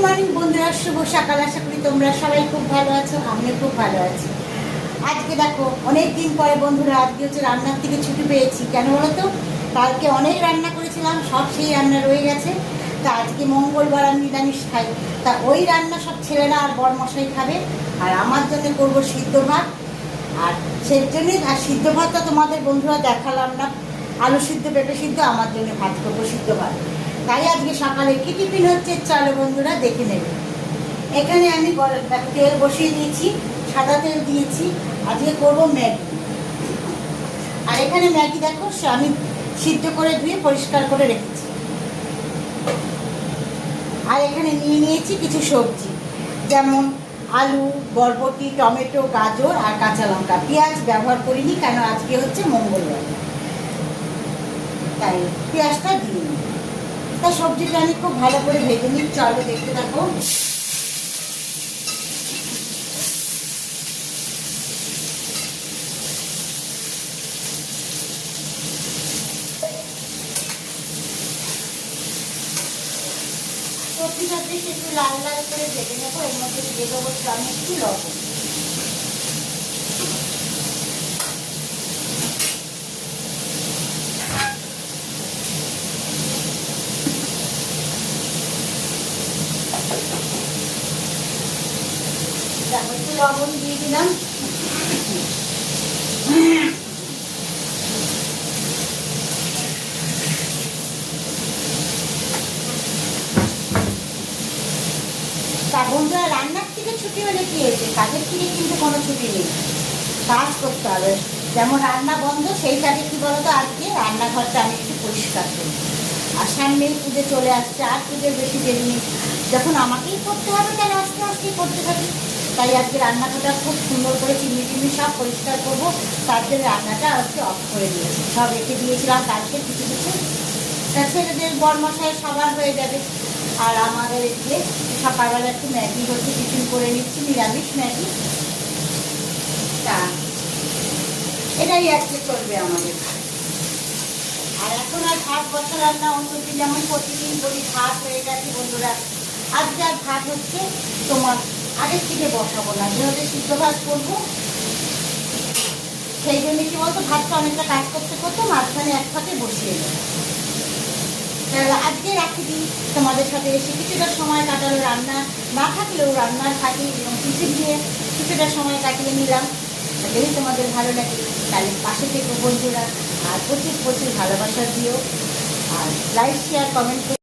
Morning বন্ধুরা, শুভ সকাল। আশা করি তোমরা সবাই খুব ভালো আছো, আমিও খুব ভালো আছি। আজকে দেখো অনেক দিন পরে বন্ধুরা, আজকে হচ্ছে রান্নার থেকে ছুটি পেয়েছি। কেন বলো তো, কালকে অনেক রান্না করেছিলাম, সব সেই রান্না রয়ে গেছে। তা আজকে মঙ্গলবার, আমি নিরামিষ খাই। তা ওই রান্না সব ছেলেরা আর বরমশাই খাবে, আর আমার জন্য করবো সিদ্ধ ভাত। আর সেই জন্যই, আর সিদ্ধ ভাতটা তোমাদের বন্ধুরা দেখালাম না। আলু সিদ্ধ, পেঁপে সিদ্ধ, আমার জন্য ভাত করবো সিদ্ধ ভাত। তাই আজকে সকালে কি টিফিন হচ্ছে চলো বন্ধুরা দেখে নেবে। এখানে আমি তেল বসিয়ে দিয়েছি, সাদা তেল দিয়েছি। আজকে করবো ম্যাগি। আর এখানে ম্যাগি দেখো আমি সিদ্ধ করে ধুয়ে পরিষ্কার করে রেখেছি। আর এখানে নিয়ে নিয়েছি কিছু সবজি, যেমন আলু, বরবটি, টমেটো, গাজর আর কাঁচা লঙ্কা। পেঁয়াজ ব্যবহার করিনি, কেন আজকে হচ্ছে মঙ্গলবার, তাই পেঁয়াজটা দিই। তা সবজিটা আমি খুব ভালো করে ভেজে নিই, চলো দেখতে থাকো। সবজিটাতে একটু লাল লাল করে ভেজে নেবো। এর মধ্যে দিয়ে দেবো আমি একটু লবণ। একটু লবণ দিয়ে দিলাম। তা বন্ধুরা, রান্নার থেকে ছুটি হলে কি হয়েছে, কাজের থেকে কিন্তু কোনো ছুটি নেই, কাজ করতে হবে। যেমন রান্না বন্ধ, সেই কাজে কি বলতো, আজকে রান্নাঘরটা আমি একটু পরিষ্কার করি। আর সামনেই পুজো চলে আসছে, আর পুজোর বেশি দেরি নেই। যখন আমাকেই করতে হবে, তাহলে আস্তে আস্তেই করতে থাকি। তাই আজকে রান্নাঘরটা খুব সুন্দর করে চিমনি টিমনি সব পরিষ্কার করবো। তার জন্য রান্নাটা আজকে অফ করে দিয়েছি, সব রেখে দিয়েছিলাম কালকে কিছু কিছু। তা ছেলেদের বরমশাই সবার হয়ে যাবে। আর আমাদের এদিকে সকালবেলা একটু ম্যাগি হচ্ছে, টিফিন করে নিচ্ছি, নিরামিষ ম্যাগি। তা এটাই আজকে চলবে আমাদের। আর এখন আর ভাত বসা রান্না অন্যদিন যেমন প্রতিদিন করি, ভাত হয়ে গেছে বন্ধুরা। আজকে আর ভাত হচ্ছে তোমার আগের থেকে বসাবো না, যেহেতু সিদ্ধ ভাত করবো। সেই জন্য কি বলতো, ভাতটা অনেকটা কাজ করতে করতে মাঝখানে এক ফাঁকে বসিয়ে দেবো। তাহলে আজকে রাখি দিই, তোমাদের সাথে এসে কিছুটা সময় কাটালো। রান্না না থাকলেও রান্নার ফাঁকে টিফিন দিয়ে কিছুটা সময় কাটিয়ে নিলাম। যদি তোমাদের ভালো লাগে তাহলে পাশে থেকে বন্ধুরা, আর প্রচুর প্রচুর ভালোবাসা দিও, আর লাইক শেয়ার কমেন্ট